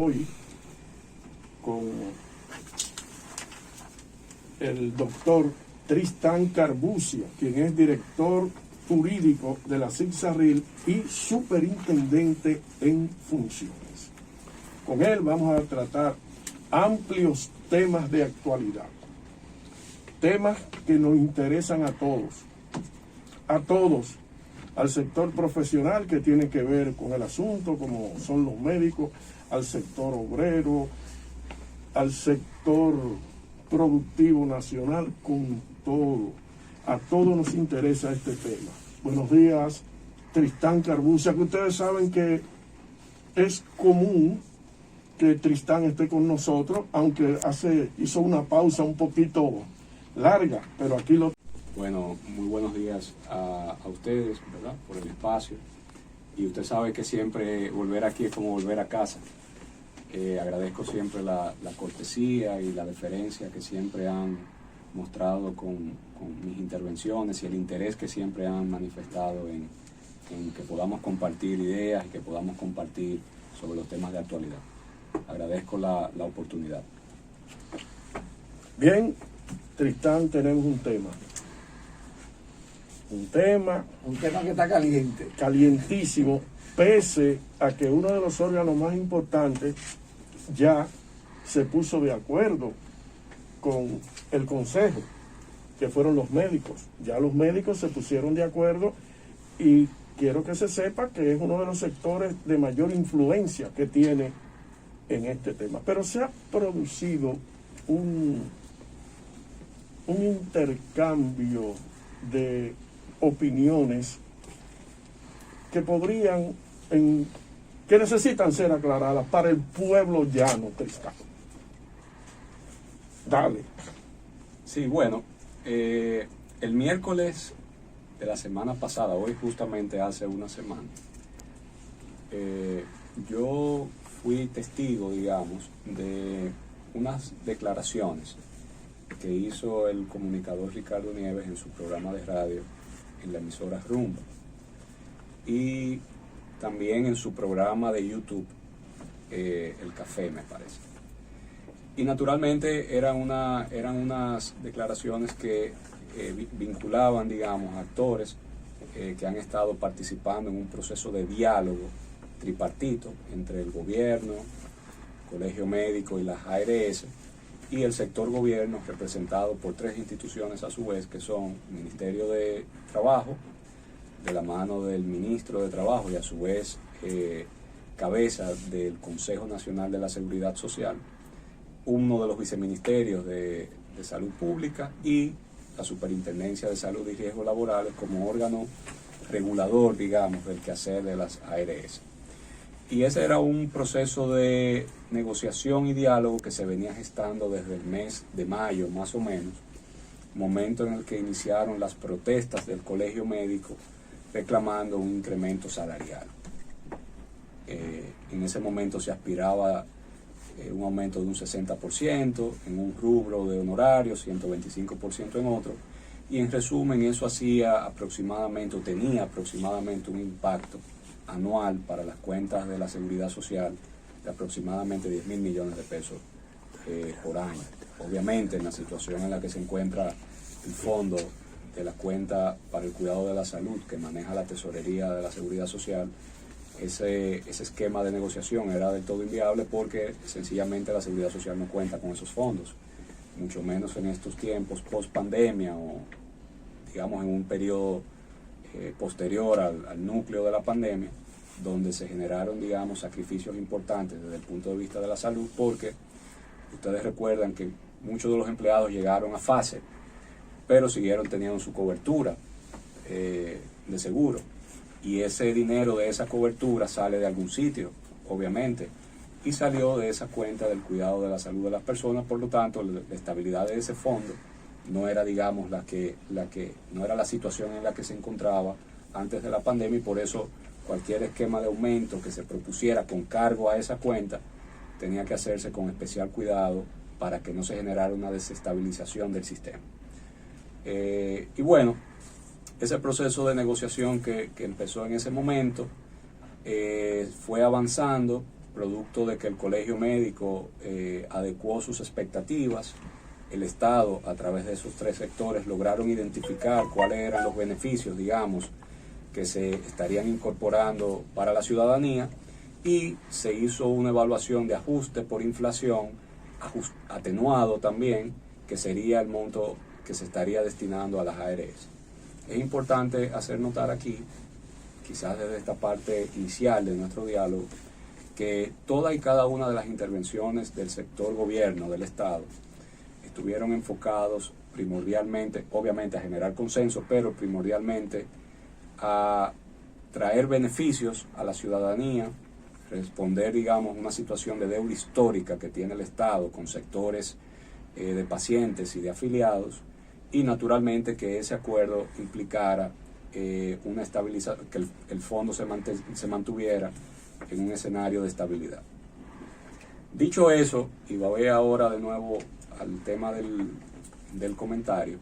hoy con el doctor Tristán Carbucia, quien es director jurídico de la CICSARRIL y superintendente en funciones. Con él vamos a tratar amplios temas de actualidad, temas que nos interesan a todos, al sector profesional que tiene que ver con el asunto, como son los médicos, al sector obrero, al sector productivo nacional, con todo. A todos nos interesa este tema. Buenos días, Tristán Carbucia, que ustedes saben que es común que Tristán esté con nosotros, aunque hizo una pausa un poquito larga, pero aquí lo... Bueno, muy buenos días a ustedes, ¿verdad?, por el espacio. Y usted sabe que siempre volver aquí es como volver a casa. Agradezco siempre la cortesía y la deferencia que siempre han mostrado con mis intervenciones y el interés que siempre han manifestado en que podamos compartir ideas y que podamos compartir sobre los temas de actualidad. Agradezco la oportunidad. Bien, Tristán, tenemos un tema que está caliente. Calientísimo, pese a que uno de los órganos más importantes ya se puso de acuerdo con el Consejo, que fueron los médicos. Ya los médicos se pusieron de acuerdo y quiero que se sepa que es uno de los sectores de mayor influencia que tiene en este tema. Pero se ha producido un intercambio de opiniones que que necesitan ser aclaradas para el pueblo llano, Tristán. Dale. Sí, bueno, el miércoles de la semana pasada, hoy justamente hace una semana, yo fui testigo, digamos, de unas declaraciones que hizo el comunicador Ricardo Nieves en su programa de radio en la emisora Rumba y también en su programa de YouTube, El Café, me parece. Y naturalmente eran unas declaraciones que vinculaban, digamos, a actores que han estado participando en un proceso de diálogo tripartito entre el gobierno, Colegio Médico y las ARS, y el sector gobierno, representado por tres instituciones a su vez, que son el Ministerio de Trabajo, de la mano del Ministro de Trabajo y a su vez cabeza del Consejo Nacional de la Seguridad Social, uno de los viceministerios de Salud Pública y la Superintendencia de Salud y Riesgos Laborales como órgano regulador, digamos, del quehacer de las ARS. Y ese era un proceso de negociación y diálogo que se venía gestando desde el mes de mayo, más o menos, momento en el que iniciaron las protestas del Colegio Médico reclamando un incremento salarial. En ese momento se aspiraba un aumento de un 60% en un rubro de honorarios, 125% en otro, y en resumen eso tenía aproximadamente un impacto anual para las cuentas de la Seguridad Social de aproximadamente 10.000 millones de pesos por año. Obviamente, en la situación en la que se encuentra el fondo de la cuenta para el cuidado de la salud que maneja la tesorería de la Seguridad Social, ese esquema de negociación era del todo inviable porque sencillamente la Seguridad Social no cuenta con esos fondos, mucho menos en estos tiempos post pandemia o digamos en un periodo posterior al núcleo de la pandemia, donde se generaron, digamos, sacrificios importantes desde el punto de vista de la salud, porque ustedes recuerdan que muchos de los empleados llegaron a fase, pero siguieron teniendo su cobertura de seguro, y ese dinero de esa cobertura sale de algún sitio, obviamente, y salió de esa cuenta del cuidado de la salud de las personas. Por lo tanto, la estabilidad de ese fondo no era, digamos, no era la situación en la que se encontraba antes de la pandemia, y por eso cualquier esquema de aumento que se propusiera con cargo a esa cuenta tenía que hacerse con especial cuidado para que no se generara una desestabilización del sistema. Y bueno, ese proceso de negociación que empezó en ese momento fue avanzando producto de que el colegio médico adecuó sus expectativas. El Estado, a través de esos 3 sectores, lograron identificar cuáles eran los beneficios, digamos, que se estarían incorporando para la ciudadanía, y se hizo una evaluación de ajuste por inflación, atenuado también, que sería el monto que se estaría destinando a las ARS. Es importante hacer notar aquí, quizás desde esta parte inicial de nuestro diálogo, que toda y cada una de las intervenciones del sector gobierno, del Estado, estuvieron enfocados primordialmente, obviamente a generar consenso, pero primordialmente a traer beneficios a la ciudadanía, responder, digamos, una situación de deuda histórica que tiene el Estado con sectores de pacientes y de afiliados, y naturalmente que ese acuerdo implicara una estabilización, que el fondo se mantuviera en un escenario de estabilidad. Dicho eso, y voy ahora de nuevo al tema del comentario,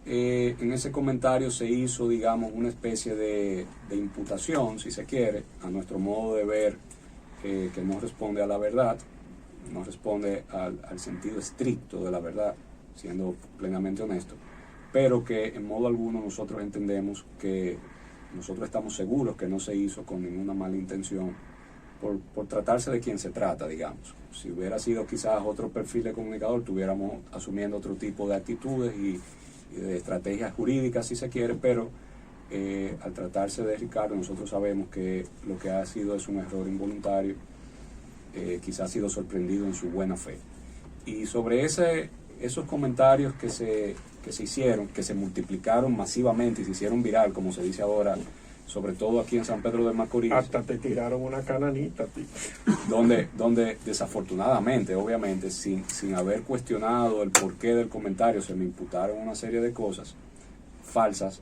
en ese comentario se hizo, digamos, una especie de imputación, si se quiere, a nuestro modo de ver, que no responde a la verdad, no responde al sentido estricto de la verdad, siendo plenamente honesto, pero que en modo alguno nosotros entendemos que nosotros estamos seguros que no se hizo con ninguna mala intención, por tratarse de quien se trata, digamos. Si hubiera sido quizás otro perfil de comunicador, estuviéramos asumiendo otro tipo de actitudes y de estrategias jurídicas, si se quiere, pero al tratarse de Ricardo, nosotros sabemos que lo que ha sido es un error involuntario, quizás ha sido sorprendido en su buena fe. Y sobre esos comentarios que se hicieron, que se multiplicaron masivamente y se hicieron viral, como se dice ahora, sobre todo aquí en San Pedro de Macorís. Hasta te tiraron una cananita, tío. Donde desafortunadamente, obviamente, sin haber cuestionado el porqué del comentario, se me imputaron una serie de cosas falsas,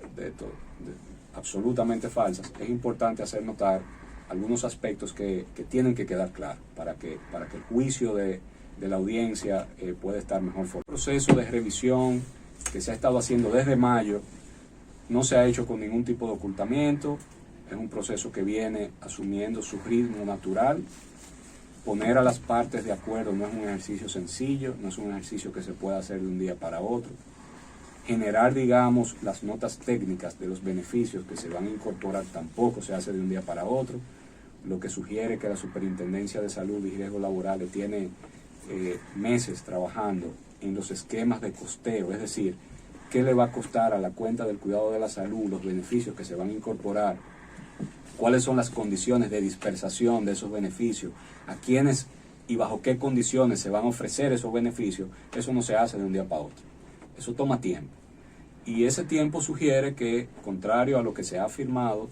absolutamente falsas. Es importante hacer notar algunos aspectos que tienen que quedar claros para que el juicio de la audiencia pueda estar mejor formado. El proceso de revisión que se ha estado haciendo desde mayo no se ha hecho con ningún tipo de ocultamiento, es un proceso que viene asumiendo su ritmo natural. Poner a las partes de acuerdo no es un ejercicio sencillo, no es un ejercicio que se pueda hacer de un día para otro. Generar, digamos, las notas técnicas de los beneficios que se van a incorporar tampoco se hace de un día para otro, lo que sugiere que la Superintendencia de Salud y Riesgos Laborales tiene meses trabajando en los esquemas de costeo, es decir, qué le va a costar a la cuenta del cuidado de la salud, los beneficios que se van a incorporar, cuáles son las condiciones de dispersación de esos beneficios, a quiénes y bajo qué condiciones se van a ofrecer esos beneficios. Eso no se hace de un día para otro, eso toma tiempo. Y ese tiempo sugiere que, contrario a lo que se ha afirmado,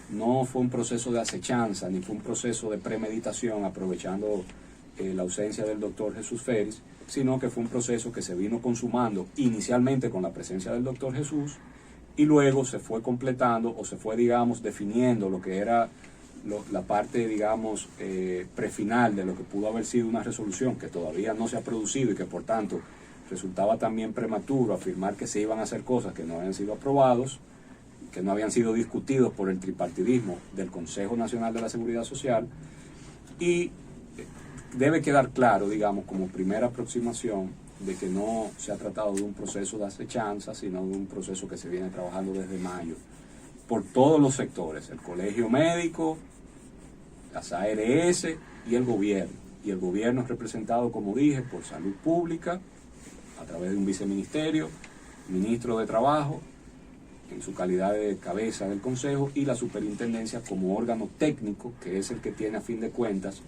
no fue un proceso de acechanza, ni fue un proceso de premeditación, aprovechando la ausencia del doctor Jesús Félix, sino que fue un proceso que se vino consumando inicialmente con la presencia del doctor Jesús, y luego se fue completando o se fue, digamos, definiendo lo que era la parte, digamos, prefinal de lo que pudo haber sido una resolución que todavía no se ha producido y que por tanto resultaba también prematuro afirmar que se iban a hacer cosas que no habían sido aprobados, que no habían sido discutidos por el tripartidismo del Consejo Nacional de la Seguridad Social. Y debe quedar claro, digamos, como primera aproximación, de que no se ha tratado de un proceso de acechanza, sino de un proceso que se viene trabajando desde mayo por todos los sectores, el colegio médico, las ARS y el gobierno. Y el gobierno es representado, como dije, por Salud Pública, a través de un viceministerio, ministro de Trabajo, en su calidad de cabeza del Consejo, y la Superintendencia como órgano técnico, que es el que tiene a fin de cuentas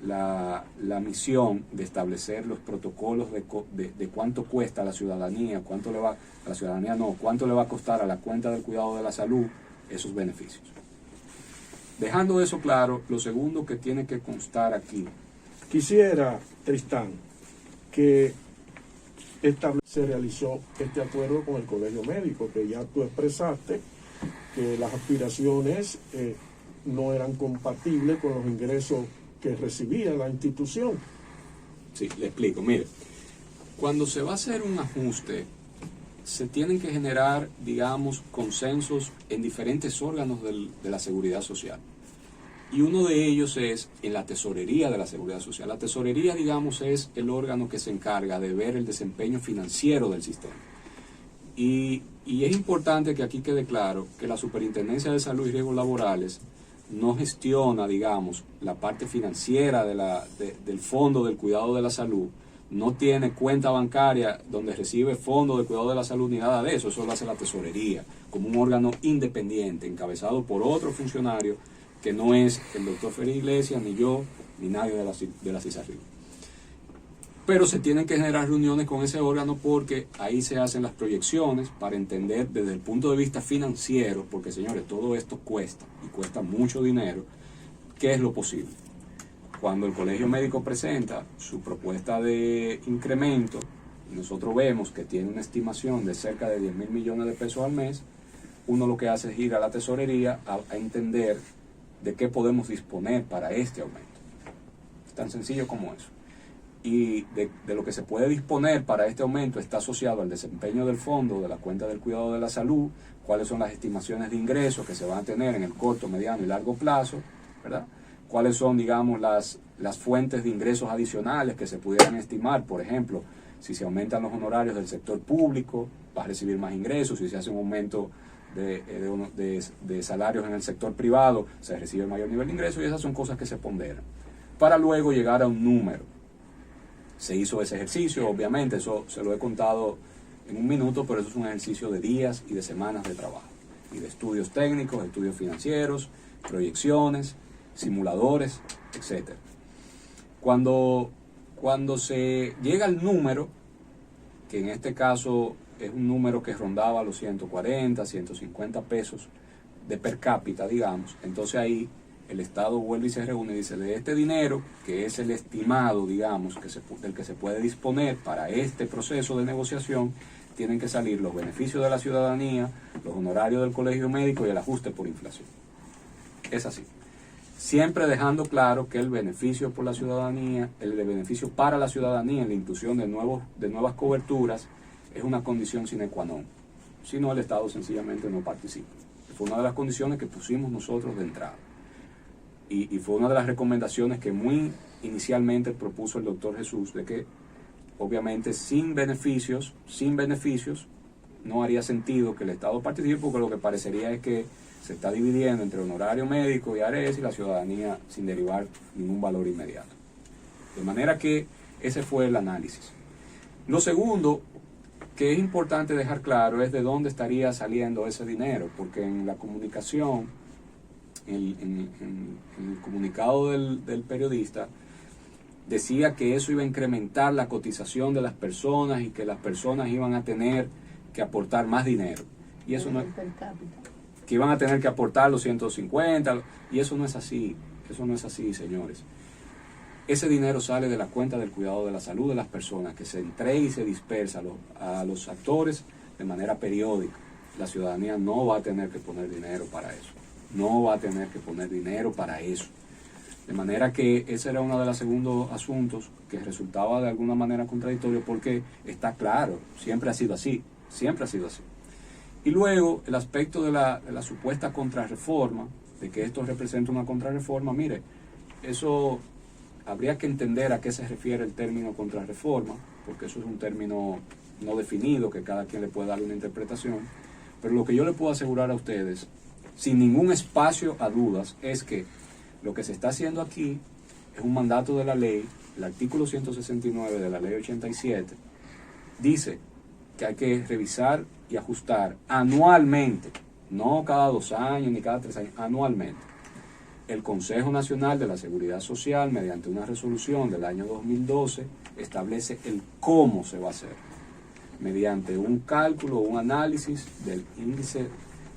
la misión de establecer los protocolos de cuánto cuesta a la ciudadanía, cuánto le va a costar a la cuenta del cuidado de la salud esos beneficios. Dejando eso claro, lo segundo que tiene que constar aquí. Quisiera, Tristán, que se realizó este acuerdo con el Colegio Médico, que ya tú expresaste que las aspiraciones no eran compatibles con los ingresos que recibía la institución. Sí, le explico. Mire, cuando se va a hacer un ajuste, se tienen que generar, digamos, consensos en diferentes órganos de la seguridad social. Y uno de ellos es en la tesorería de la Seguridad Social. La tesorería, digamos, es el órgano que se encarga de ver el desempeño financiero del sistema. Y es importante que aquí quede claro que la Superintendencia de Salud y Riesgos Laborales no gestiona, digamos, la parte financiera del Fondo del Cuidado de la Salud, no tiene cuenta bancaria donde recibe fondos de cuidado de la salud ni nada de eso. Eso lo hace la tesorería, como un órgano independiente, encabezado por otro funcionario que no es el doctor Félix Iglesias, ni yo, ni nadie de la CISARRIB. Pero se tienen que generar reuniones con ese órgano porque ahí se hacen las proyecciones para entender desde el punto de vista financiero, porque señores, todo esto cuesta y cuesta mucho dinero, qué es lo posible. Cuando el Colegio Médico presenta su propuesta de incremento, y nosotros vemos que tiene una estimación de cerca de 10.000 millones de pesos al mes, uno lo que hace es ir a la tesorería a entender de qué podemos disponer para este aumento. Es tan sencillo como eso. Y de lo que se puede disponer para este aumento está asociado al desempeño del fondo, de la cuenta del cuidado de la salud, cuáles son las estimaciones de ingresos que se van a tener en el corto, mediano y largo plazo, ¿verdad? Cuáles son, digamos, las fuentes de ingresos adicionales que se pudieran estimar. Por ejemplo, si se aumentan los honorarios del sector público, va a recibir más ingresos. Si se hace un aumento de salarios en el sector privado, se recibe mayor nivel de ingresos, y esas son cosas que se ponderan para luego llegar a un número. Se hizo ese ejercicio, obviamente, eso se lo he contado en un minuto, pero eso es un ejercicio de días y de semanas de trabajo, y de estudios técnicos, estudios financieros, proyecciones, simuladores, etc. Cuando se llega al número, que en este caso es un número que rondaba los 140, 150 pesos de per cápita, digamos, entonces ahí el Estado vuelve y se reúne y dice, de este dinero, que es el estimado, digamos, del que se puede disponer para este proceso de negociación, tienen que salir los beneficios de la ciudadanía, los honorarios del colegio médico y el ajuste por inflación. Es así. Siempre dejando claro que el beneficio por la ciudadanía, el beneficio para la ciudadanía en la inclusión de nuevas coberturas es una condición sine qua non. Si no, el Estado sencillamente no participa. Fue una de las condiciones que pusimos nosotros de entrada. Y fue una de las recomendaciones que muy inicialmente propuso el doctor Jesús, de que obviamente sin beneficios, no haría sentido que el Estado participe, porque lo que parecería es que se está dividiendo entre honorario médico y ARES y la ciudadanía sin derivar ningún valor inmediato. De manera que ese fue el análisis. Lo segundo que es importante dejar claro es de dónde estaría saliendo ese dinero, porque en la comunicación, en el comunicado del periodista, decía que eso iba a incrementar la cotización de las personas y que las personas iban a tener que aportar más dinero. Y eso no es, que iban a tener que aportar los 150, y eso no es así. Eso no es así, señores. Ese dinero sale de la cuenta del cuidado de la salud de las personas, que se entrega y se dispersa a los actores de manera periódica. La ciudadanía no va a tener que poner dinero para eso. No va a tener que poner dinero para eso. De manera que ese era uno de los segundos asuntos que resultaba de alguna manera contradictorio, porque está claro, siempre ha sido así. Y luego el aspecto de la supuesta contrarreforma, de que esto representa una contrarreforma, mire, eso habría que entender a qué se refiere el término contrarreforma, porque eso es un término no definido, que cada quien le puede dar una interpretación, pero lo que yo le puedo asegurar a ustedes, sin ningún espacio a dudas, es que lo que se está haciendo aquí es un mandato de la ley. El artículo 169 de la ley 87 dice que hay que revisar y ajustar anualmente, no cada 2 años ni cada 3 años, anualmente. El Consejo Nacional de la Seguridad Social, mediante una resolución del año 2012, establece el cómo se va a hacer, mediante un cálculo, un análisis del índice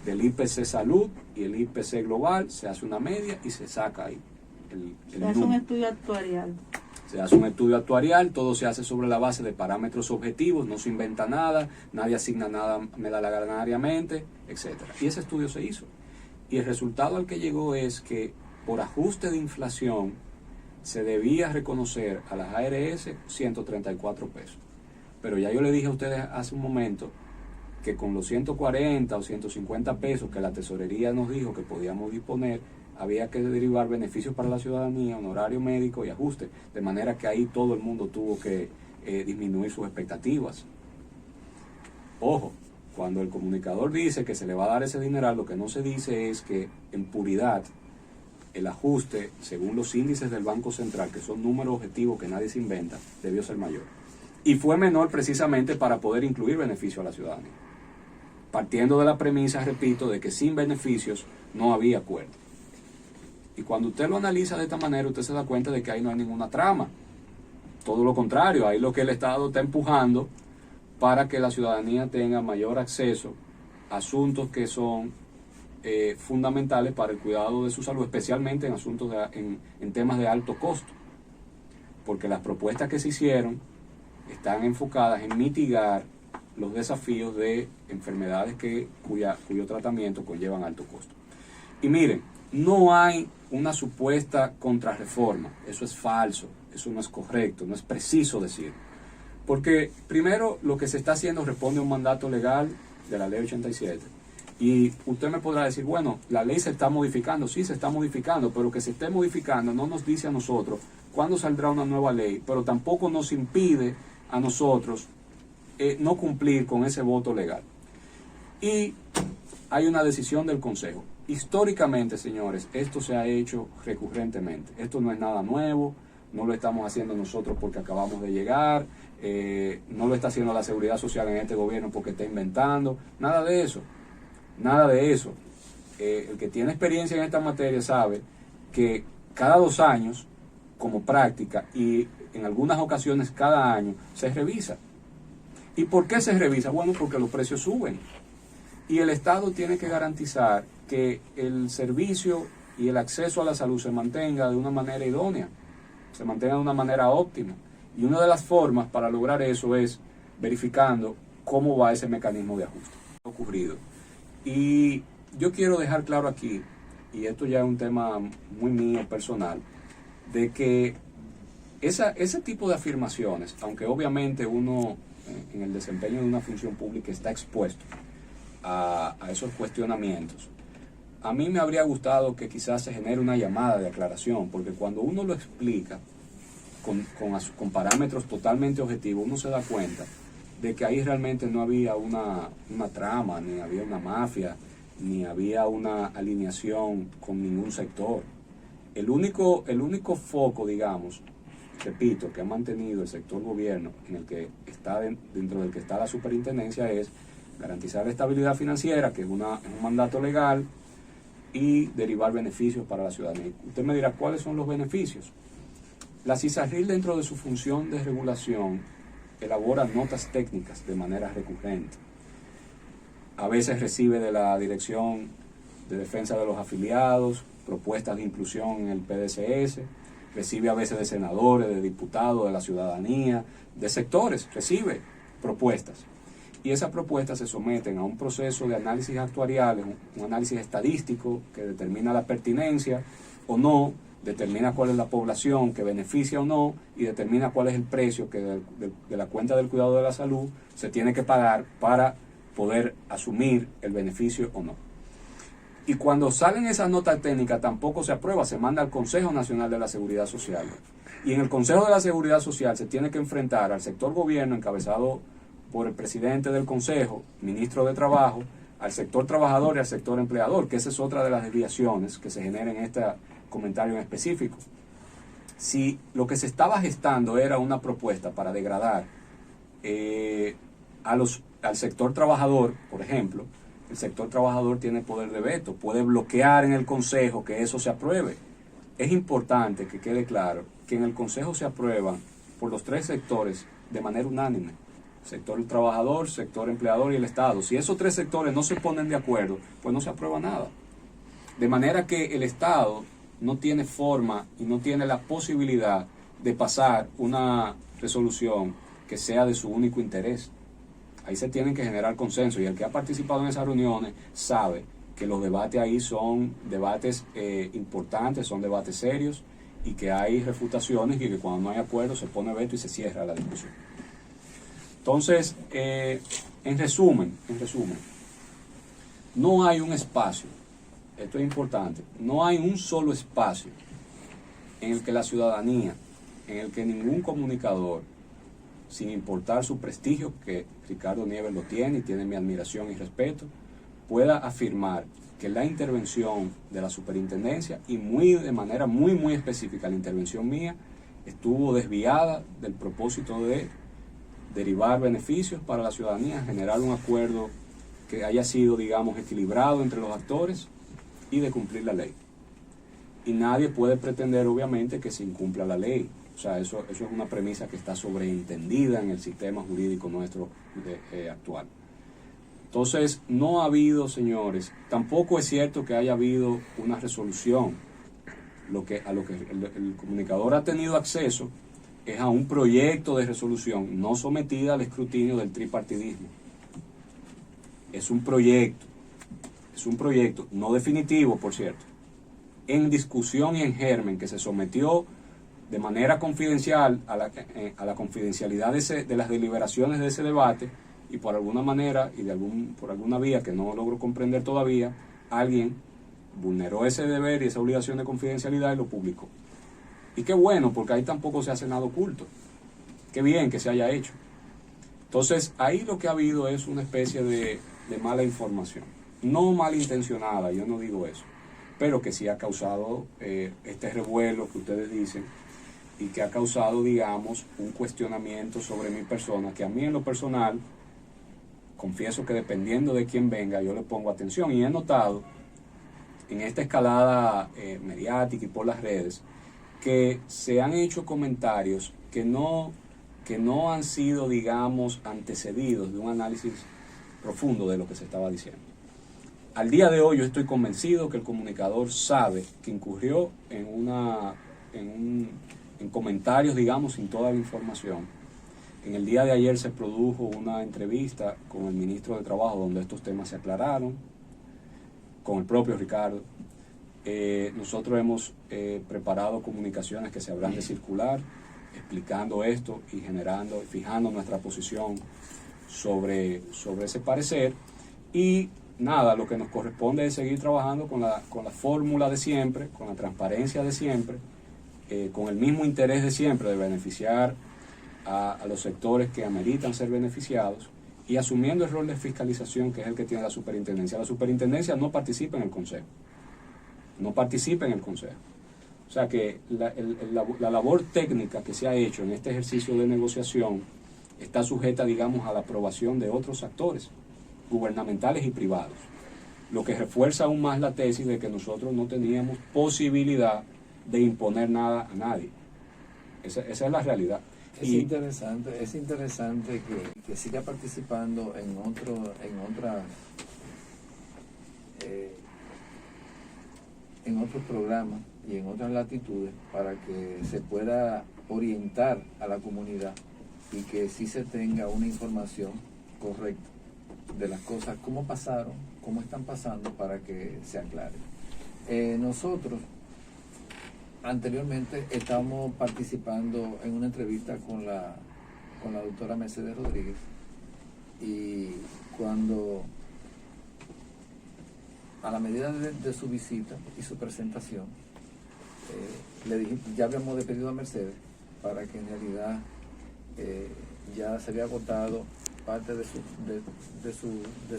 del IPC Salud y el IPC Global, se hace una media y se saca ahí el se hace un estudio actuarial. Se hace un estudio actuarial, todo se hace sobre la base de parámetros objetivos, no se inventa nada, nadie asigna nada medalaganariamente, etc. Y ese estudio se hizo. Y el resultado al que llegó es que por ajuste de inflación se debía reconocer a las ARS 134 pesos. Pero ya yo le dije a ustedes hace un momento que con los 140 o 150 pesos que la tesorería nos dijo que podíamos disponer, había que derivar beneficios para la ciudadanía, honorario médico y ajuste, de manera que ahí todo el mundo tuvo que disminuir sus expectativas. Ojo, cuando el comunicador dice que se le va a dar ese dineral, lo que no se dice es que en puridad el ajuste, según los índices del Banco Central, que son números objetivos que nadie se inventa, debió ser mayor. Y fue menor precisamente para poder incluir beneficio a la ciudadanía. Partiendo de la premisa, repito, de que sin beneficios no había acuerdo. Y cuando usted lo analiza de esta manera, usted se da cuenta de que ahí no hay ninguna trama. Todo lo contrario, ahí lo que el Estado está empujando para que la ciudadanía tenga mayor acceso a asuntos que son fundamentales para el cuidado de su salud, especialmente en asuntos en temas de alto costo. Porque las propuestas que se hicieron están enfocadas en mitigar los desafíos de enfermedades cuyo tratamiento conllevan alto costo. Y miren, no hay una supuesta contrarreforma, eso es falso, eso no es correcto, no es preciso decir. Porque primero lo que se está haciendo responde a un mandato legal de la ley 87. Y usted me podrá decir, bueno, la ley se está modificando, sí se está modificando, pero que se esté modificando no nos dice a nosotros cuándo saldrá una nueva ley, pero tampoco nos impide a nosotros no cumplir con ese voto legal. Y hay una decisión del Consejo. Históricamente, señores, esto se ha hecho recurrentemente. Esto no es nada nuevo, no lo estamos haciendo nosotros porque acabamos de llegar, no lo está haciendo la Seguridad Social en este gobierno porque está inventando, nada de eso, nada de eso. El que tiene experiencia en esta materia sabe que cada 2 años, como práctica, y en algunas ocasiones cada año, se revisa. ¿Y por qué se revisa? Bueno, porque los precios suben. Y el Estado tiene que garantizar que el servicio y el acceso a la salud se mantenga de una manera idónea, se mantenga de una manera óptima. Y una de las formas para lograr eso es verificando cómo va ese mecanismo de ajuste. Ocurrido. Y yo quiero dejar claro aquí, y esto ya es un tema muy mío personal, de que ese tipo de afirmaciones, aunque obviamente uno en el desempeño de una función pública está expuesto a esos cuestionamientos, a mí me habría gustado que quizás se genere una llamada de aclaración, porque cuando uno lo explica con parámetros totalmente objetivos, uno se da cuenta de que ahí realmente no había una trama, ni había una mafia, ni había una alineación con ningún sector. El único foco, digamos, repito, que ha mantenido el sector gobierno en el que está dentro del que está la superintendencia es garantizar la estabilidad financiera, que es un mandato legal, y derivar beneficios para la ciudadanía. Usted me dirá, ¿cuáles son los beneficios? La CISARRIL, dentro de su función de regulación, elabora notas técnicas de manera recurrente. A veces recibe de la Dirección de Defensa de los Afiliados propuestas de inclusión en el PDCS, recibe a veces de senadores, de diputados, de la ciudadanía, de sectores, recibe propuestas. Y esas propuestas se someten a un proceso de análisis actuarial, un análisis estadístico que determina la pertinencia o no, determina cuál es la población que beneficia o no, y determina cuál es el precio que de la cuenta del cuidado de la salud se tiene que pagar para poder asumir el beneficio o no. Y cuando salen esas notas técnicas tampoco se aprueba, se manda al Consejo Nacional de la Seguridad Social. Y en el Consejo de la Seguridad Social se tiene que enfrentar al sector gobierno encabezado por el presidente del Consejo, ministro de Trabajo, al sector trabajador y al sector empleador, que esa es otra de las desviaciones que se generan en este comentario en específico. Si lo que se estaba gestando era una propuesta para degradar al sector trabajador, por ejemplo, el sector trabajador tiene poder de veto, puede bloquear en el Consejo que eso se apruebe. Es importante que quede claro que en el Consejo se aprueban por los 3 sectores de manera unánime: sector trabajador, sector empleador y el Estado. Si esos 3 sectores no se ponen de acuerdo, pues no se aprueba nada. De manera que el Estado no tiene forma y no tiene la posibilidad de pasar una resolución que sea de su único interés. Ahí se tienen que generar consenso, y el que ha participado en esas reuniones sabe que los debates ahí son debates importantes, son debates serios, y que hay refutaciones y que cuando no hay acuerdo se pone veto y se cierra la discusión. Entonces, en resumen, no hay un espacio esto es importante, no hay un solo espacio en el que la ciudadanía, en el que ningún comunicador, sin importar su prestigio, que Ricardo Nieves lo tiene y tiene mi admiración y respeto, pueda afirmar que la intervención de la superintendencia, y de manera muy específica la intervención mía, estuvo desviada del propósito de derivar beneficios para la ciudadanía, generar un acuerdo que haya sido, digamos, equilibrado entre los actores y de cumplir la ley. Y nadie puede pretender, obviamente, que se incumpla la ley. O sea, eso es una premisa que está sobreentendida en el sistema jurídico nuestro actual. Entonces, no ha habido, señores, tampoco es cierto que haya habido una resolución. A lo que el comunicador ha tenido acceso es a un proyecto de resolución no sometida al escrutinio del tripartidismo. Es un proyecto, no definitivo, por cierto, en discusión y en germen, que se sometió de manera confidencial a la confidencialidad de las deliberaciones de ese debate, y por alguna manera y por alguna vía que no logro comprender todavía, alguien vulneró ese deber y esa obligación de confidencialidad y lo publicó. Y qué bueno, porque ahí tampoco se hace nada oculto. Qué bien que se haya hecho. Entonces, ahí lo que ha habido es una especie de mala información. No malintencionada, yo no digo eso, pero que sí ha causado este revuelo que ustedes dicen, y que ha causado, digamos, un cuestionamiento sobre mi persona, que a mí en lo personal, confieso que dependiendo de quién venga, yo le pongo atención, y he notado en esta escalada mediática y por las redes, que se han hecho comentarios que no han sido, digamos, antecedidos de un análisis profundo de lo que se estaba diciendo. Al día de hoy yo estoy convencido que el comunicador sabe que incurrió en comentarios, digamos, sin toda la información. En el día de ayer se produjo una entrevista con el ministro de Trabajo donde estos temas se aclararon, con el propio Ricardo. Nosotros hemos preparado comunicaciones que se habrán de circular explicando esto y fijando nuestra posición sobre ese parecer. Y nada, lo que nos corresponde es seguir trabajando con la fórmula de siempre, con la transparencia de siempre, con el mismo interés de siempre de beneficiar a los sectores que ameritan ser beneficiados, y asumiendo el rol de fiscalización que es el que tiene la superintendencia. La superintendencia no participa en el consejo. O sea que la labor técnica que se ha hecho en este ejercicio de negociación está sujeta, digamos, a la aprobación de otros actores gubernamentales y privados, lo que refuerza aún más la tesis de que nosotros no teníamos posibilidad de imponer nada a nadie. Esa es la realidad. Es interesante que siga participando en otros programas y en otras latitudes para que se pueda orientar a la comunidad y que sí se tenga una información correcta de las cosas, cómo pasaron, cómo están pasando, para que se aclare. Nosotros anteriormente estábamos participando en una entrevista con la doctora Mercedes Rodríguez, y cuando a la medida de su visita y su presentación le dije, ya habíamos despedido a Mercedes para que en realidad ya se había agotado parte de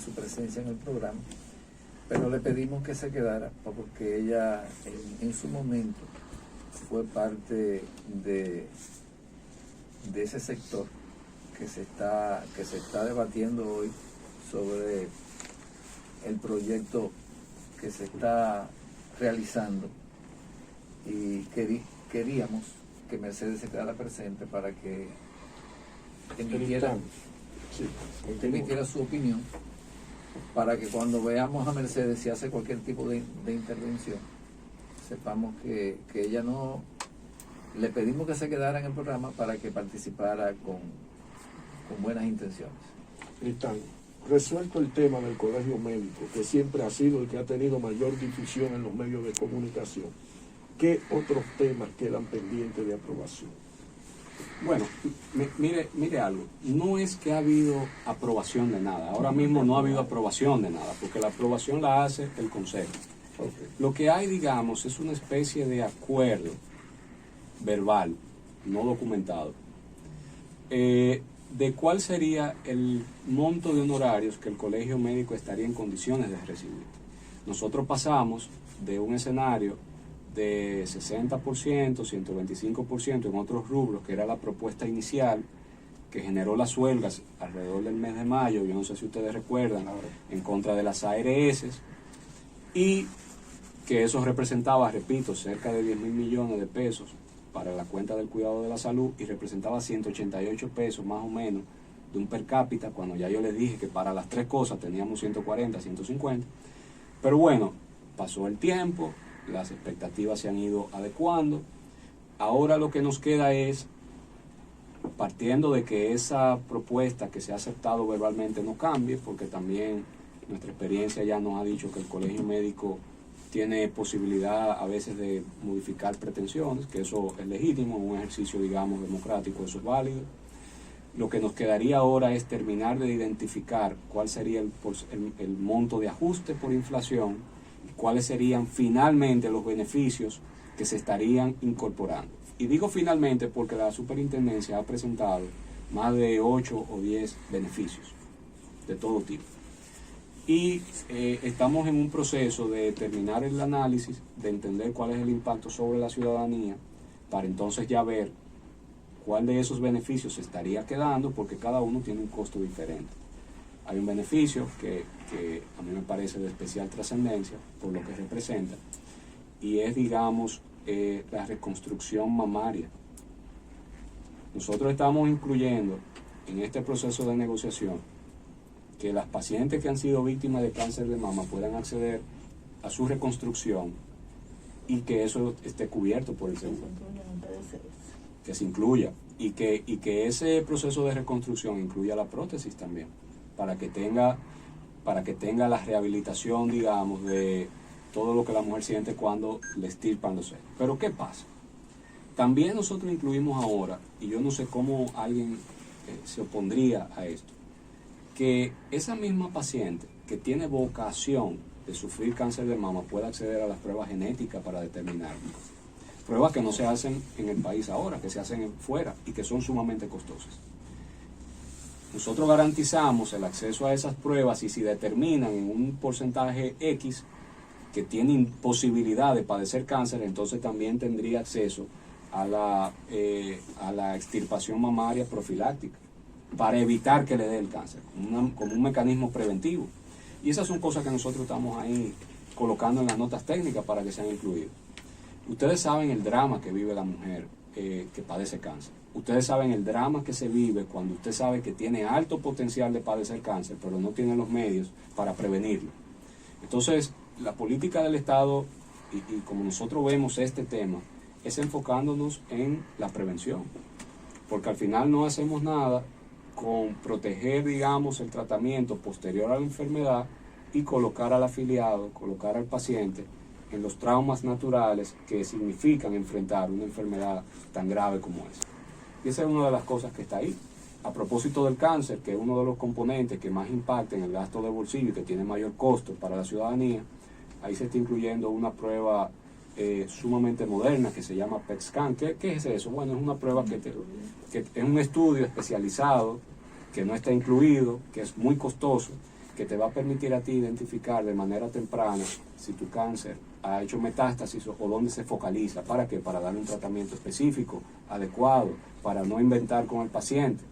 su presencia en el programa, pero le pedimos que se quedara porque ella en su momento fue parte de ese sector que se está debatiendo hoy sobre el proyecto que se está realizando, y queríamos que Mercedes se quedara presente para que emitiera su opinión, para que cuando veamos a Mercedes si hace cualquier tipo de intervención, sepamos que ella no... Le pedimos que se quedara en el programa para que participara con buenas intenciones. Cristán, resuelto el tema del colegio médico, que siempre ha sido el que ha tenido mayor difusión en los medios de comunicación, ¿qué otros temas quedan pendientes de aprobación? Bueno, mire algo, no es que ha habido aprobación de nada, ahora mismo no ha habido aprobación de nada, porque la aprobación la hace el Consejo. Lo que hay, digamos, es una especie de acuerdo verbal, no documentado, de cuál sería el monto de honorarios que el colegio médico estaría en condiciones de recibir. Nosotros pasamos de un escenario de 60%, 125% en otros rubros, que era la propuesta inicial, que generó las huelgas alrededor del mes de mayo, yo no sé si ustedes recuerdan, en contra de las ARS, y que eso representaba, repito, cerca de 10.000 millones de pesos para la cuenta del cuidado de la salud, y representaba 188 pesos más o menos de un per cápita, cuando ya yo les dije que para las tres cosas teníamos 140, 150. Pero bueno, pasó el tiempo, las expectativas se han ido adecuando. Ahora lo que nos queda es, partiendo de que esa propuesta que se ha aceptado verbalmente no cambie, porque también nuestra experiencia ya nos ha dicho que el colegio médico tiene posibilidad a veces de modificar pretensiones, que eso es legítimo, un ejercicio, digamos, democrático, eso es válido. Lo que nos quedaría ahora es terminar de identificar cuál sería el monto de ajuste por inflación y cuáles serían finalmente los beneficios que se estarían incorporando. Y digo finalmente porque la superintendencia ha presentado más de 8 o 10 beneficios de todo tipo. Y estamos en un proceso de terminar el análisis, de entender cuál es el impacto sobre la ciudadanía, para entonces ya ver cuál de esos beneficios se estaría quedando, porque cada uno tiene un costo diferente. Hay un beneficio que a mí me parece de especial trascendencia por lo que representa, y es, digamos, la reconstrucción mamaria. Nosotros estamos incluyendo en este proceso de negociación que las pacientes que han sido víctimas de cáncer de mama puedan acceder a su reconstrucción y que eso esté cubierto por el seguro, que se incluya, y que ese proceso de reconstrucción incluya la prótesis también, para que tenga la rehabilitación, digamos, de todo lo que la mujer siente cuando le extirpan los senos. Pero ¿qué pasa? También nosotros incluimos ahora, y yo no sé cómo alguien se opondría a esto, que esa misma paciente que tiene vocación de sufrir cáncer de mama pueda acceder a las pruebas genéticas para determinarlo. Pruebas que no se hacen en el país ahora, que se hacen fuera y que son sumamente costosas. Nosotros garantizamos el acceso a esas pruebas, y si determinan en un porcentaje X que tienen posibilidad de padecer cáncer, entonces también tendría acceso a la extirpación mamaria profiláctica, para evitar que le dé el cáncer, como un mecanismo preventivo. Y esas son cosas que nosotros estamos ahí colocando en las notas técnicas para que sean incluidas. Ustedes saben el drama que vive la mujer que padece cáncer. Ustedes saben el drama que se vive cuando usted sabe que tiene alto potencial de padecer cáncer, pero no tiene los medios para prevenirlo. Entonces, la política del Estado, y como nosotros vemos este tema, es enfocándonos en la prevención. Porque al final no hacemos nada con proteger, digamos, el tratamiento posterior a la enfermedad y colocar al afiliado, colocar al paciente en los traumas naturales que significan enfrentar una enfermedad tan grave como esa. Y esa es una de las cosas que está ahí. A propósito del cáncer, que es uno de los componentes que más impacta en el gasto de bolsillo y que tiene mayor costo para la ciudadanía, ahí se está incluyendo una prueba sumamente moderna que se llama PET-scan. ¿Qué es eso? Bueno, es una prueba que es un estudio especializado, que no está incluido, que es muy costoso, que te va a permitir a ti identificar de manera temprana si tu cáncer ha hecho metástasis o dónde se focaliza. ¿Para qué? Para darle un tratamiento específico, adecuado, para no inventar con el paciente,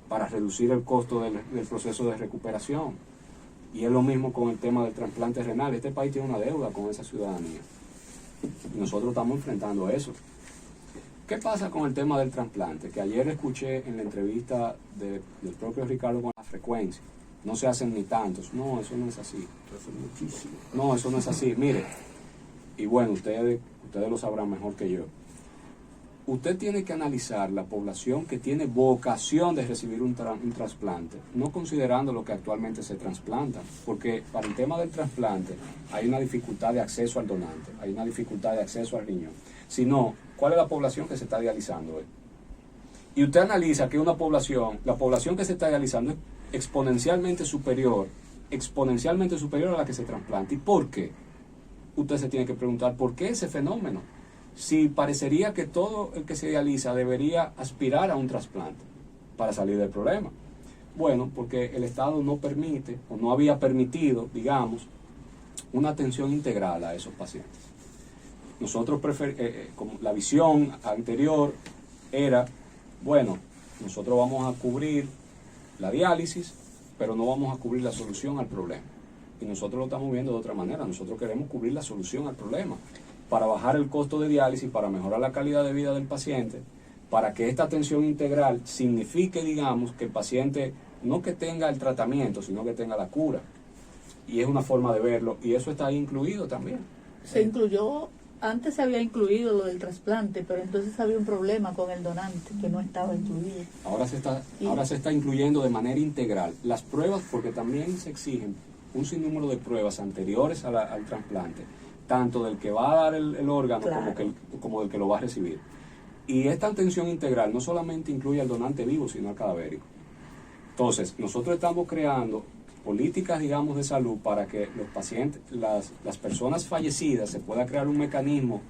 para reducir el costo del proceso de recuperación. Y es lo mismo con el tema del trasplante renal. Este país tiene una deuda con esa ciudadanía. Y nosotros estamos enfrentando eso. ¿Qué pasa con el tema del trasplante? Que ayer escuché en la entrevista del propio Ricardo con la frecuencia. No se hacen ni tantos. No, eso no es así. No, eso no es así. Mire, y bueno, ustedes lo sabrán mejor que yo. Usted tiene que analizar la población que tiene vocación de recibir un trasplante, no considerando lo que actualmente se trasplanta, porque para el tema del trasplante hay una dificultad de acceso al donante, hay una dificultad de acceso al riñón, sino cuál es la población que se está dializando hoy. Y usted analiza que la población que se está dializando es exponencialmente superior a la que se trasplanta. ¿Y por qué? usted se tiene que preguntar por qué ese fenómeno. Si parecería que todo el que se dializa debería aspirar a un trasplante para salir del problema. Bueno, porque el Estado no permite, o no había permitido, digamos, una atención integral a esos pacientes. Nosotros como la visión anterior era, bueno, nosotros vamos a cubrir la diálisis, pero no vamos a cubrir la solución al problema. Y nosotros lo estamos viendo de otra manera. Nosotros queremos cubrir la solución al problema para bajar el costo de diálisis, para mejorar la calidad de vida del paciente, para que esta atención integral signifique, digamos, que el paciente no que tenga el tratamiento, sino que tenga la cura. Y es una forma de verlo, y eso está ahí incluido también. Se incluyó, antes se había incluido lo del trasplante, pero entonces había un problema con el donante que no estaba incluido. Ahora se está incluyendo de manera integral. Las pruebas, porque también se exigen un sinnúmero de pruebas anteriores al trasplante, tanto del que va a dar el órgano, claro, como del que lo va a recibir. Y esta atención integral no solamente incluye al donante vivo, sino al cadavérico. Entonces, nosotros estamos creando políticas, digamos, de salud para que los pacientes, las personas fallecidas, se pueda crear un mecanismo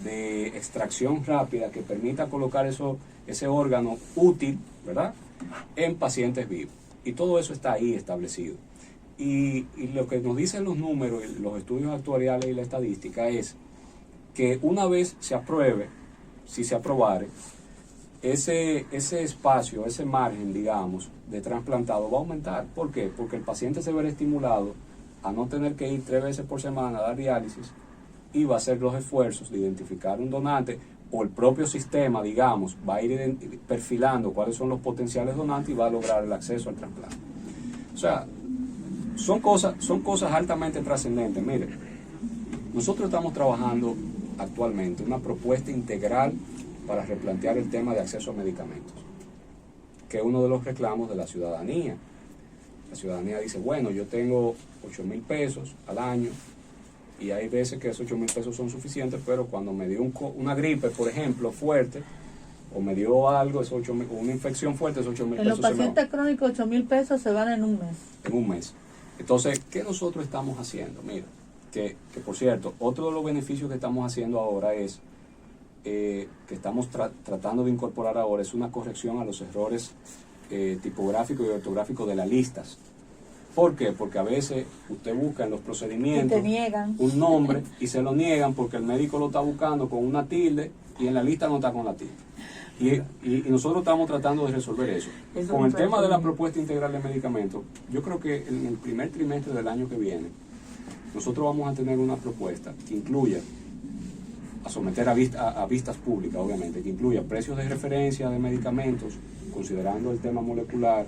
de extracción rápida que permita colocar ese órgano útil, ¿verdad?, en pacientes vivos. Y todo eso está ahí establecido. Y lo que nos dicen los números, los estudios actuariales y la estadística es que una vez se apruebe, si se aprobare, ese espacio, ese margen, digamos, de trasplantado va a aumentar. ¿Por qué? Porque el paciente se verá estimulado a no tener que ir 3 veces por semana a dar diálisis y va a hacer los esfuerzos de identificar un donante, o el propio sistema, digamos, va a ir perfilando cuáles son los potenciales donantes y va a lograr el acceso al trasplante. O sea, son cosas altamente trascendentes. Mire, nosotros estamos trabajando actualmente una propuesta integral para replantear el tema de acceso a medicamentos, que es uno de los reclamos de la ciudadanía. La ciudadanía dice, bueno, yo tengo 8,000 pesos al año, y hay veces que esos 8,000 pesos son suficientes, pero cuando me dio una gripe, por ejemplo, fuerte, o me dio algo, esos 8,000, una infección fuerte, esos 8,000 pesos en los pacientes crónicos 8,000 pesos se van en un mes. En un mes. Entonces, ¿qué nosotros estamos haciendo? Mira, que por cierto, otro de los beneficios que estamos haciendo ahora es que estamos tratando de incorporar ahora es una corrección a los errores tipográficos y ortográficos de las listas. ¿Por qué? Porque a veces usted busca en los procedimientos un nombre y se lo niegan porque el médico lo está buscando con una tilde y en la lista no está con la tilde. Y nosotros estamos tratando de resolver eso. Con el tema de la propuesta integral de medicamentos, yo creo que en el primer trimestre del año que viene, nosotros vamos a tener una propuesta que incluya, a someter a vistas públicas, obviamente, que incluya precios de referencia de medicamentos, considerando el tema molecular,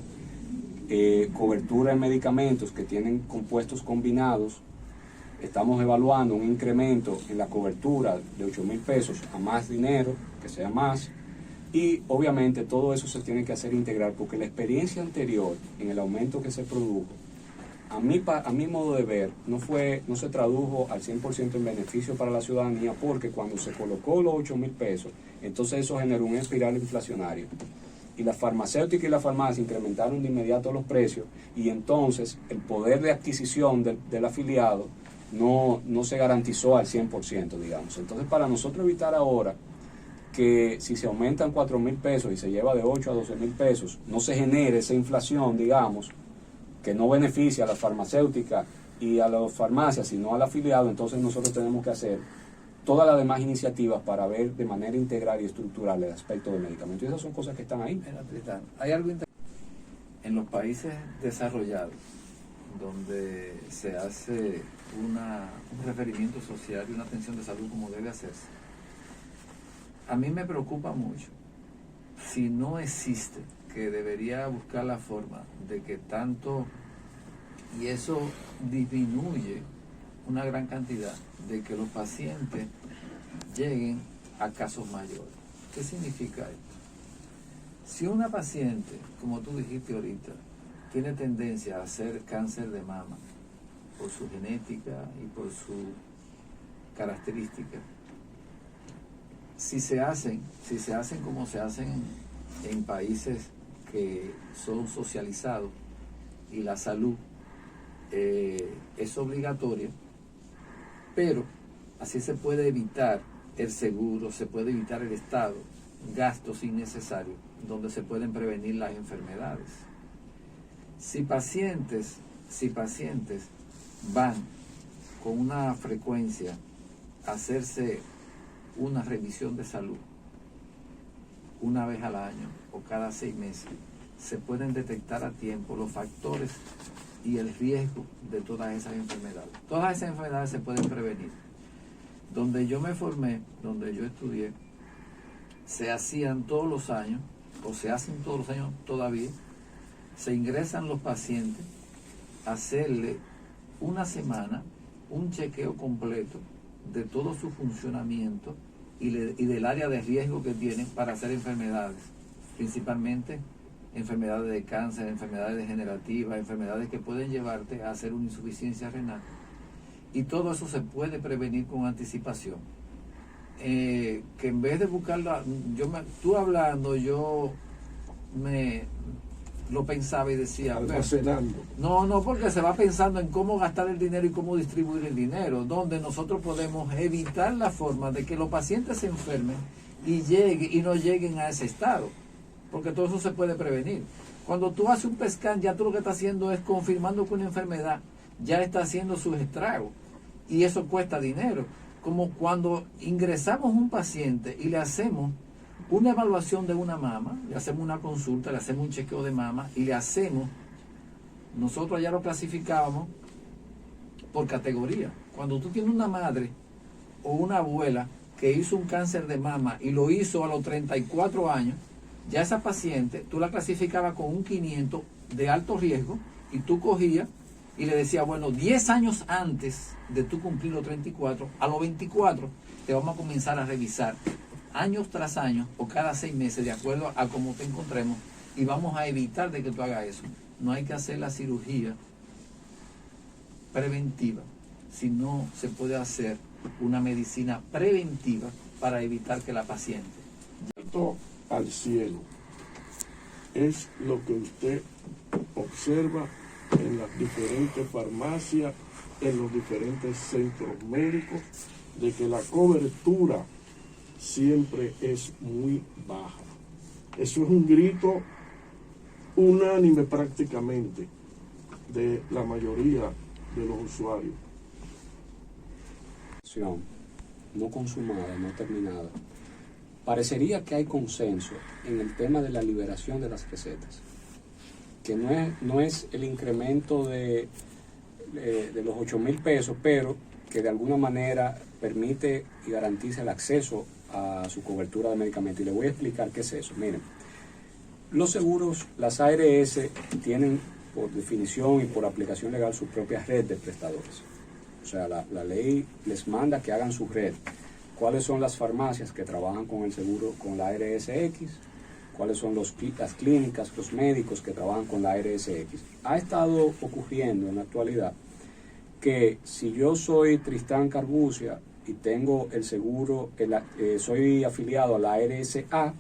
cobertura de medicamentos que tienen compuestos combinados. Estamos evaluando un incremento en la cobertura de 8,000 pesos a más dinero, que sea más, y obviamente todo eso se tiene que hacer integral, porque la experiencia anterior en el aumento que se produjo, a mi modo de ver, no se tradujo al 100% en beneficio para la ciudadanía, porque cuando se colocó los 8,000 pesos, entonces eso generó una espiral inflacionaria. Y la farmacéutica y la farmacia incrementaron de inmediato los precios, y entonces el poder de adquisición del afiliado no se garantizó al 100%, digamos. Entonces, para nosotros evitar ahora que si se aumentan 4,000 pesos y se lleva de 8 a 12,000 pesos, no se genere esa inflación, digamos, que no beneficia a la farmacéutica y a las farmacias, sino al afiliado, entonces nosotros tenemos que hacer todas las demás iniciativas para ver de manera integral y estructural el aspecto del medicamento. Y esas son cosas que están ahí. Hay algo en los países desarrollados donde se hace un referimiento social y una atención de salud como debe hacerse. A mí me preocupa mucho si no existe, que debería buscar la forma de que tanto, y eso disminuye una gran cantidad, de que los pacientes lleguen a casos mayores. ¿Qué significa esto? Si una paciente, como tú dijiste ahorita, tiene tendencia a hacer cáncer de mama por su genética y por su característica, si se hacen como se hacen en países que son socializados y la salud es obligatoria, pero Así se puede evitar el seguro, se puede evitar el Estado, gastos innecesarios, donde se pueden prevenir las enfermedades. Si pacientes van con una frecuencia a hacerse una revisión de salud una vez al año o cada 6 meses, se pueden detectar a tiempo los factores y el riesgo de todas esas enfermedades. Todas esas enfermedades se pueden prevenir. Donde yo me formé, donde yo estudié, se hacían todos los años, o se hacen todos los años todavía, se ingresan los pacientes a hacerle una semana un chequeo completo de todo su funcionamiento y del área de riesgo que tienen para hacer enfermedades, principalmente enfermedades de cáncer, enfermedades degenerativas, enfermedades que pueden llevarte a hacer una insuficiencia renal. Y todo eso se puede prevenir con anticipación. Que en vez de buscarlo, tú hablando, yo me lo pensaba y decía, almacenando. No, porque se va pensando en cómo gastar el dinero y cómo distribuir el dinero, donde nosotros podemos evitar la forma de que los pacientes se enfermen y no lleguen a ese estado, porque todo eso se puede prevenir. Cuando tú haces un PET scan, ya tú lo que estás haciendo es confirmando que una enfermedad ya está haciendo sus estragos, y eso cuesta dinero. Como cuando ingresamos un paciente y le hacemos una evaluación de una mama, le hacemos una consulta, le hacemos un chequeo de mama y nosotros ya lo clasificábamos por categoría. Cuando tú tienes una madre o una abuela que hizo un cáncer de mama y lo hizo a los 34 años, ya esa paciente tú la clasificabas con un 500 de alto riesgo, y tú cogías y le decías, bueno, 10 años antes de tú cumplir los 34, a los 24 te vamos a comenzar a revisar años tras años o cada 6 meses, de acuerdo a cómo te encontremos, y vamos a evitar de que tú hagas eso. No hay que hacer la cirugía preventiva, sino se puede hacer una medicina preventiva para evitar que la paciente. Al cielo es lo que usted observa en las diferentes farmacias, en los diferentes centros médicos, de que la cobertura siempre es muy baja. Eso es un grito unánime prácticamente de la mayoría de los usuarios. No consumada, no terminada. Parecería que hay consenso en el tema de la liberación de las recetas, que no es el incremento de los 8,000 pesos, pero que de alguna manera permite y garantiza el acceso a su cobertura de medicamentos. Y le voy a explicar qué es eso. Miren, los seguros, las ARS, tienen por definición y por aplicación legal su propia red de prestadores. O sea, la ley les manda que hagan su red. ¿Cuáles son las farmacias que trabajan con el seguro, con la ARSX? ¿Cuáles son las clínicas, los médicos que trabajan con la ARSX? Ha estado ocurriendo en la actualidad que si yo soy Tristán Carbucia y tengo el seguro, soy afiliado a la ARSA,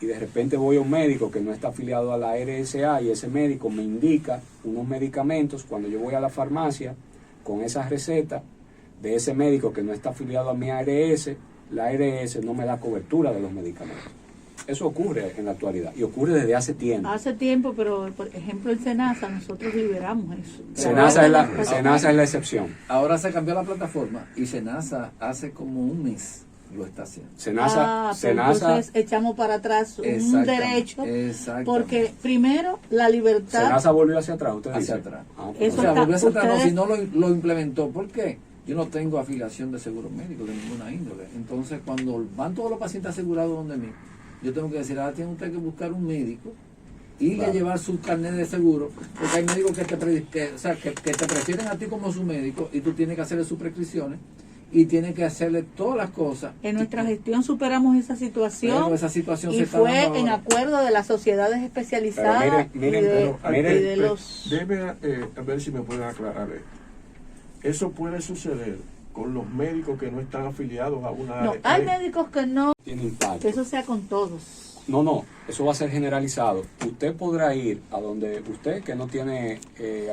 y de repente voy a un médico que no está afiliado a la ARSA y ese médico me indica unos medicamentos, cuando yo voy a la farmacia con esa receta de ese médico que no está afiliado a mi ARS, la ARS no me da cobertura de los medicamentos. Eso ocurre en la actualidad y ocurre desde hace tiempo. Hace tiempo, pero por ejemplo en Senasa nosotros liberamos eso. Senasa es la excepción. Ahora se cambió la plataforma y Senasa hace como un mes lo está haciendo. Senasa, entonces echamos para atrás un derecho, porque primero la libertad. Senasa volvió hacia atrás, usted hacia dice. atrás. Eso volvió hacia atrás, no, si no lo implementó. ¿Por qué? Yo no tengo afiliación de seguro médico de ninguna índole. Entonces, cuando van todos los pacientes asegurados donde mí, yo tengo que decir, ahora tiene usted que buscar un médico y a llevar su carnet de seguro, porque hay médicos que te prefieren a ti como su médico y tú tienes que hacerle sus prescripciones y tienes que hacerle todas las cosas. En nuestra gestión superamos esa situación, pero esa situación y se está fue dando en ahora. acuerdo de las sociedades especializadas Miren, y de los... Debe a ver si me pueden aclarar esto. Eso puede suceder con los médicos que no están afiliados a una No, hay médicos que no, Tiene impacto. que eso sea con todos. No, eso va a ser generalizado. Usted podrá ir a donde usted, que no tiene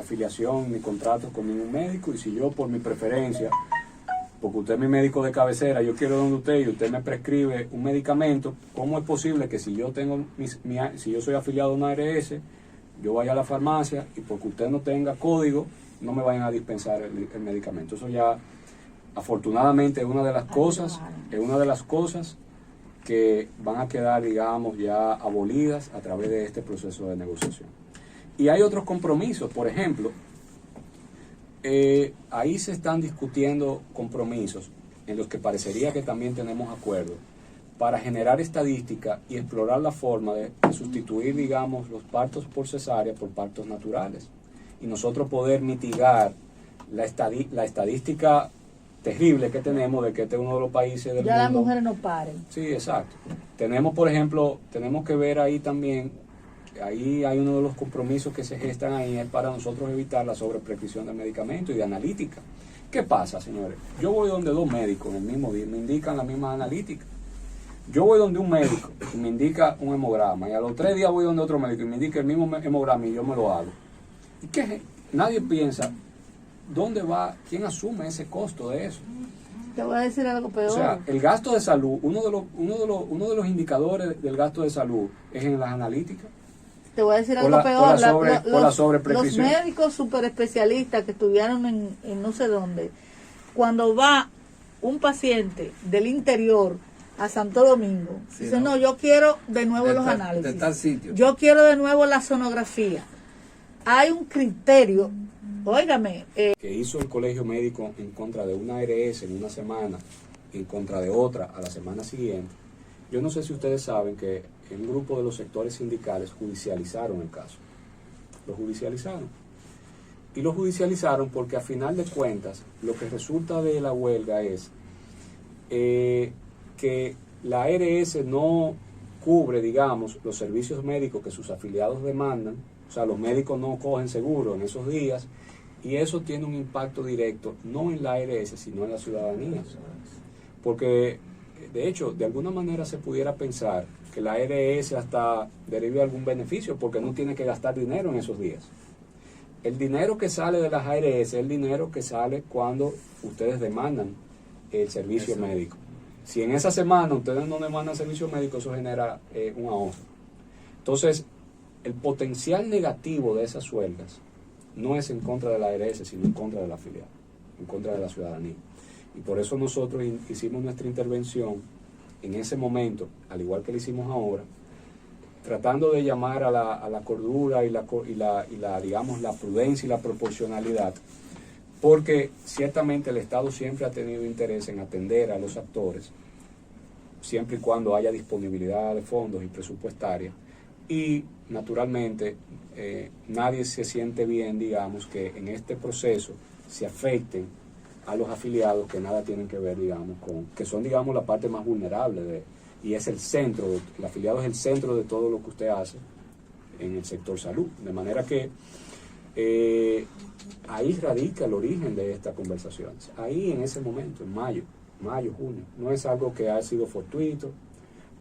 afiliación ni contrato con ningún médico, y si yo por mi preferencia porque usted es mi médico de cabecera, yo quiero donde usted y usted me prescribe un medicamento, ¿cómo es posible que si yo tengo si yo soy afiliado a una ARS, yo vaya a la farmacia y porque usted no tenga código, no me vayan a dispensar el medicamento? Eso ya, afortunadamente, es una de las cosas que van a quedar, digamos, ya abolidas a través de este proceso de negociación. Y hay otros compromisos, por ejemplo, ahí se están discutiendo compromisos en los que parecería que también tenemos acuerdo para generar estadística y explorar la forma de sustituir, digamos, los partos por cesárea por partos naturales. Y nosotros poder mitigar la estadística terrible que tenemos de que este es uno de los países del ya mundo. las mujeres no paren. Sí, exacto. Tenemos, por ejemplo, tenemos que ver ahí también, ahí hay uno de los compromisos que se gestan ahí, es para nosotros evitar la sobreprescripción de medicamentos y de analítica. ¿Qué pasa, señores? Yo voy donde dos médicos en el mismo día, me indican la misma analítica. Yo voy donde un médico y me indica un hemograma, y a los 3 días voy donde otro médico y me indica el mismo hemograma y yo me lo hago. ¿Y qué? Nadie piensa, ¿dónde va? ¿Quién asume ese costo de eso? Te voy a decir algo peor. O sea, el gasto de salud, uno de los indicadores del gasto de salud es en las analíticas. Te voy a decir Por algo la- peor. por la sobreprescripción. Los médicos super especialistas que estudiaron en no sé dónde, cuando va un paciente del interior a Santo Domingo, Sí, dice, no. no, yo quiero de nuevo De los tal- análisis. de tal sitio. Yo quiero de nuevo la sonografía. Hay un criterio, óigame, Que hizo el colegio médico en contra de una ARS en una semana, en contra de otra a la semana siguiente. Yo no sé si ustedes saben que un grupo de los sectores sindicales judicializaron el caso. Lo judicializaron. Y lo judicializaron porque a final de cuentas lo que resulta de la huelga es que la ARS no cubre, digamos, los servicios médicos que sus afiliados demandan. O sea, los médicos no cogen seguro en esos días y eso tiene un impacto directo no en la ARS sino en la ciudadanía. Porque, de hecho, de alguna manera se pudiera pensar que la ARS hasta derive algún beneficio porque no tiene que gastar dinero en esos días. El dinero que sale de las ARS es el dinero que sale cuando ustedes demandan el servicio médico. Si en esa semana ustedes no demandan servicio médico, eso genera un ahorro. Entonces, el potencial negativo de esas huelgas no es en contra de la ARS, sino en contra de la afiliada, en contra de la ciudadanía. Y por eso nosotros hicimos nuestra intervención en ese momento, al igual que lo hicimos ahora, tratando de llamar a la cordura y la digamos, la prudencia y la proporcionalidad, porque ciertamente el Estado siempre ha tenido interés en atender a los actores, siempre y cuando haya disponibilidad de fondos y presupuestaria, y naturalmente nadie se siente bien, digamos, que en este proceso se afecten a los afiliados que nada tienen que ver, digamos, con, que son, digamos, la parte más vulnerable y es el centro, el afiliado es el centro de todo lo que usted hace en el sector salud. De manera que ahí radica el origen de estas conversaciones. Ahí en ese momento, en mayo, junio. No es algo que ha sido fortuito,